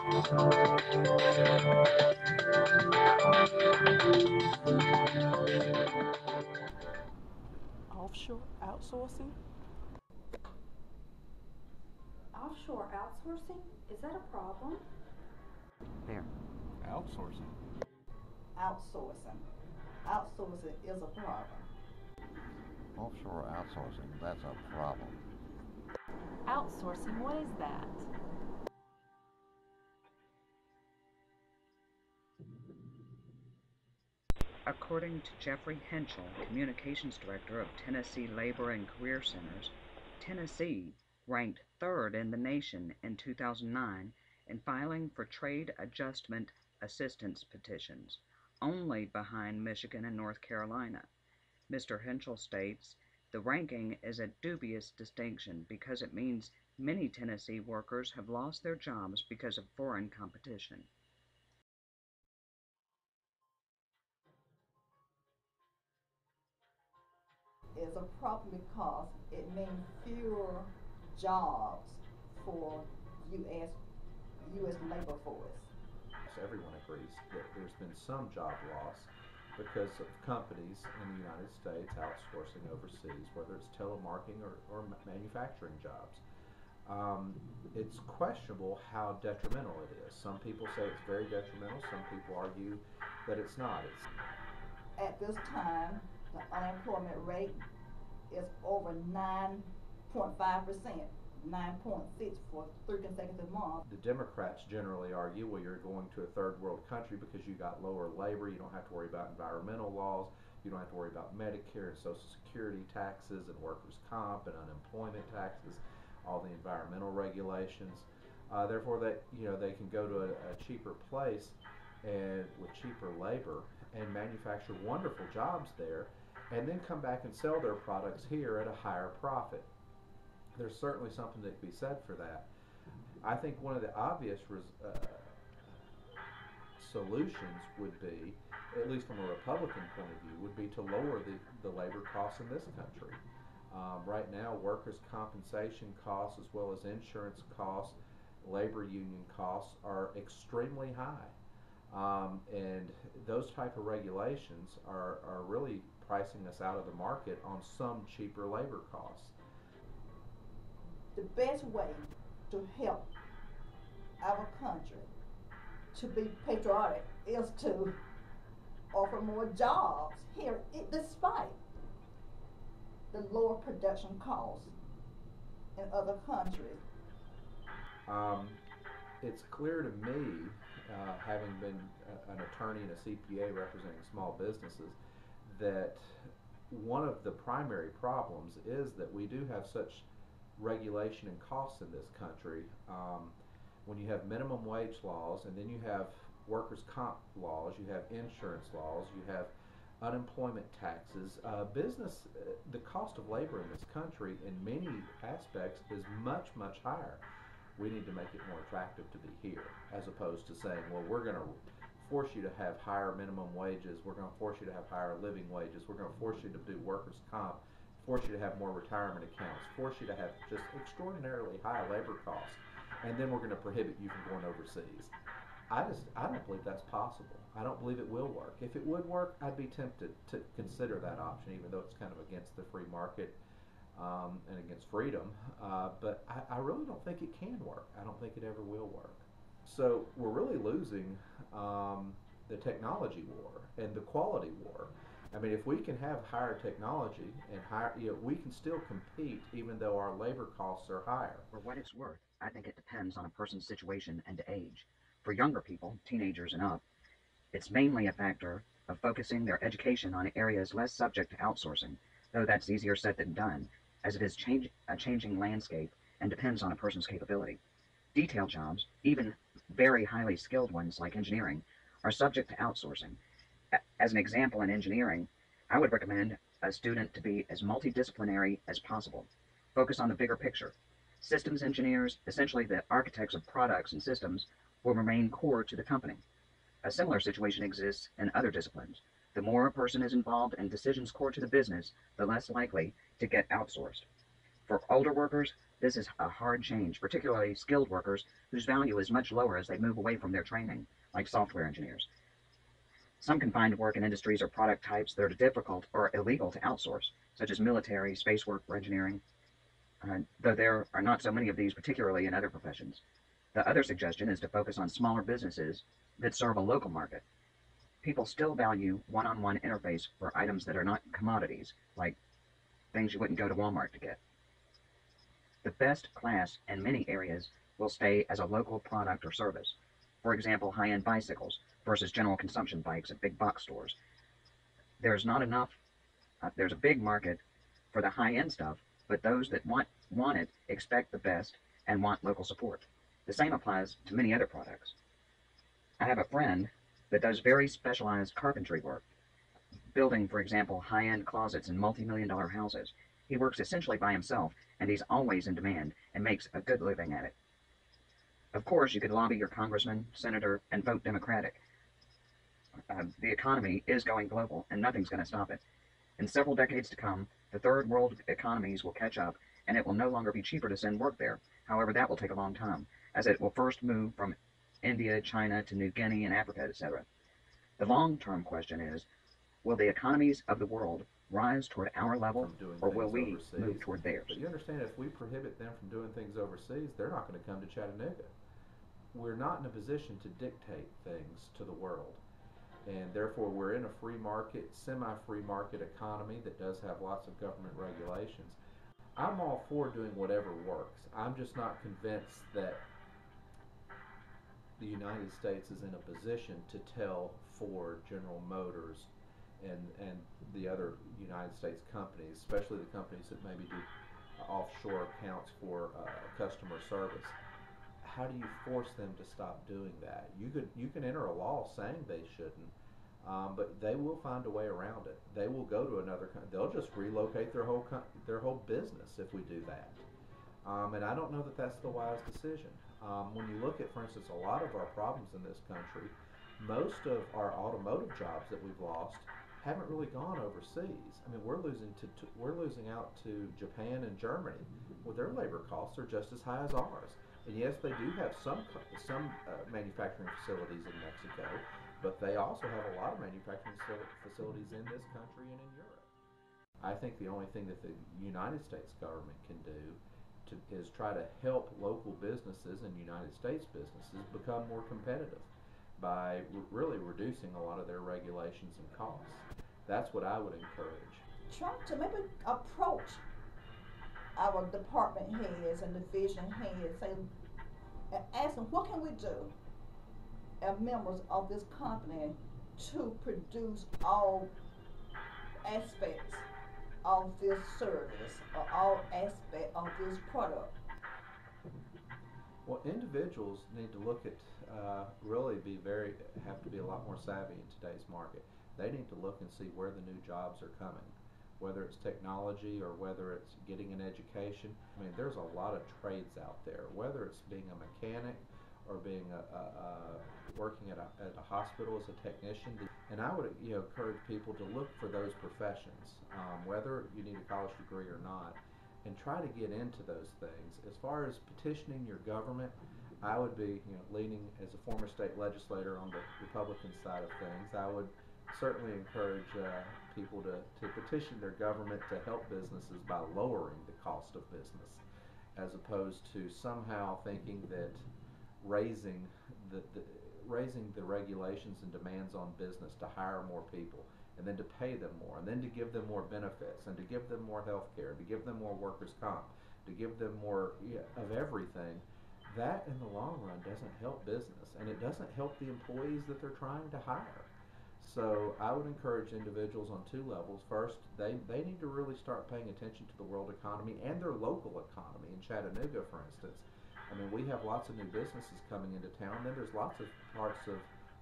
Offshore outsourcing? Offshore outsourcing? Is that a problem? There. Outsourcing. Outsourcing. Outsourcing is a problem. Offshore outsourcing, that's a problem. Outsourcing, what is that? According to Jeffrey Henschel, Communications Director of Tennessee Labor and Career Centers, Tennessee ranked third in the nation in 2009 in filing for trade adjustment assistance petitions, only behind Michigan and North Carolina. Mr. Henschel states, the ranking is a dubious distinction because it means many Tennessee workers have lost their jobs because of foreign competition. It's a problem because it means fewer jobs for U.S. labor force. Everyone agrees that there's been some job loss because of companies in the United States outsourcing overseas, whether it's telemarketing or manufacturing jobs. It's questionable how detrimental it is. Some people say it's very detrimental. Some people argue that it's not. At this time, the unemployment rate is over 9.5%, 9.6 for 3 consecutive months. The Democrats generally argue, well, you're going to a third world country because you got lower labor, you don't have to worry about environmental laws, you don't have to worry about Medicare and Social Security taxes and workers' comp and unemployment taxes, all the environmental regulations. Therefore, they can go to a cheaper place and with cheaper labor and manufacture wonderful jobs there, and then come back and sell their products here at a higher profit. There's certainly something to be said for that. I think one of the obvious solutions would be, at least from a Republican point of view, would be to lower the labor costs in this country. Right now, workers' compensation costs as well as insurance costs, labor union costs are extremely high. And those type of regulations are really pricing us out of the market on some cheaper labor costs. The best way to help our country to be patriotic is to offer more jobs here, despite the lower production costs in other countries. It's clear to me, having been an attorney and a CPA representing small businesses, that one of the primary problems is that we do have such regulation and costs in this country. When you have minimum wage laws, and then you have workers' comp laws, you have insurance laws, you have unemployment taxes, the cost of labor in this country in many aspects is much, much higher. We need to make it more attractive to be here, as opposed to saying, well, we're going to force you to have higher minimum wages, we're going to force you to have higher living wages, we're going to force you to do workers' comp, force you to have more retirement accounts, force you to have just extraordinarily high labor costs, and then we're going to prohibit you from going overseas. I don't believe that's possible. I don't believe it will work. If it would work, I'd be tempted to consider that option, even though it's kind of against the free market and against freedom. But I really don't think it can work. I don't think it ever will work. So we're really losing the technology war and the quality war. I mean, if we can have higher technology and higher, we can still compete even though our labor costs are higher. For what it's worth, I think it depends on a person's situation and age. For younger people, teenagers and up, it's mainly a factor of focusing their education on areas less subject to outsourcing, though that's easier said than done, as it is a changing landscape and depends on a person's capability. Detail jobs, even very highly skilled ones like engineering, are subject to outsourcing. As an example, in engineering, I would recommend a student to be as multidisciplinary as possible. Focus on the bigger picture. Systems engineers, essentially the architects of products and systems, will remain core to the company. A similar situation exists in other disciplines. The more a person is involved in decisions core to the business, the less likely to get outsourced. For older workers, This is a hard change, particularly skilled workers whose value is much lower as they move away from their training, like software engineers. Some can find work in industries or product types that are difficult or illegal to outsource, such as military, space work, or engineering, though there are not so many of these, particularly in other professions. The other suggestion is to focus on smaller businesses that serve a local market. People still value one-on-one interface for items that are not commodities, like things you wouldn't go to Walmart to get. The best class in many areas will stay as a local product or service. For example, high-end bicycles versus general consumption bikes at big box stores. There's not enough, there's a big market for the high-end stuff, but those that want it expect the best and want local support. The same applies to many other products. I have a friend that does very specialized carpentry work, building, for example, high-end closets in multi-million-dollar houses. He works essentially by himself, and he's always in demand and makes a good living at it. Of course, you could lobby your congressman, senator, and vote Democratic. The economy is going global, and nothing's going to stop it. In several decades to come, the third world economies will catch up, and it will no longer be cheaper to send work there. However, that will take a long time, as it will first move from India, China, to New Guinea, and Africa, etc. The long-term question is, will the economies of the world rise toward our level, or will we move toward theirs? But you understand, if we prohibit them from doing things overseas, they're not going to come to Chattanooga. We're not in a position to dictate things to the world. And therefore, we're in a free market, semi-free market economy that does have lots of government regulations. I'm all for doing whatever works. I'm just not convinced that the United States is in a position to tell Ford, General Motors, and the other United States companies, especially the companies that maybe do offshore accounts for customer service. How do you force them to stop doing that? You can enter a law saying they shouldn't, but they will find a way around it. They will go to another country. They'll just relocate their whole business if we do that. And I don't know that that's the wise decision. When you look at, for instance, a lot of our problems in this country, most of our automotive jobs that we've lost haven't really gone overseas. I mean, we're losing out to Japan and Germany, where their labor costs are just as high as ours. And yes, they do have some manufacturing facilities in Mexico, but they also have a lot of manufacturing facilities in this country and in Europe. I think the only thing that the United States government can do is try to help local businesses and United States businesses become more competitive by really reducing a lot of their regulations and costs. That's what I would encourage. Try to maybe approach our department heads and division heads and ask them, what can we do as members of this company to produce all aspects of this service or all aspects of this product? Well, individuals need to look at have to be a lot more savvy in today's market. They need to look and see where the new jobs are coming, whether it's technology or whether it's getting an education. I mean, there's a lot of trades out there, whether it's being a mechanic or being working at a hospital as a technician. And I would encourage people to look for those professions, whether you need a college degree or not, and try to get into those things. As far as petitioning your government, I would be leaning as a former state legislator on the Republican side of things. I would certainly encourage people to petition their government to help businesses by lowering the cost of business, as opposed to somehow thinking that raising the regulations and demands on business to hire more people, and then to pay them more, and then to give them more benefits, and to give them more health care, to give them more workers' comp, to give them more of everything, that in the long run doesn't help business, and it doesn't help the employees that they're trying to hire. So I would encourage individuals on two levels. First, they need to really start paying attention to the world economy and their local economy. In Chattanooga, for instance, I mean, we have lots of new businesses coming into town. Then there's lots of parts of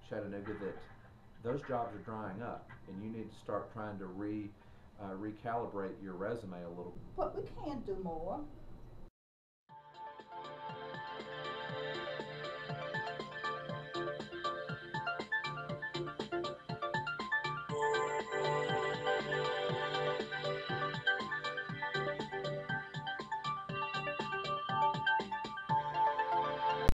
Chattanooga that those jobs are drying up, and you need to start trying to recalibrate your resume a little. But we can do more.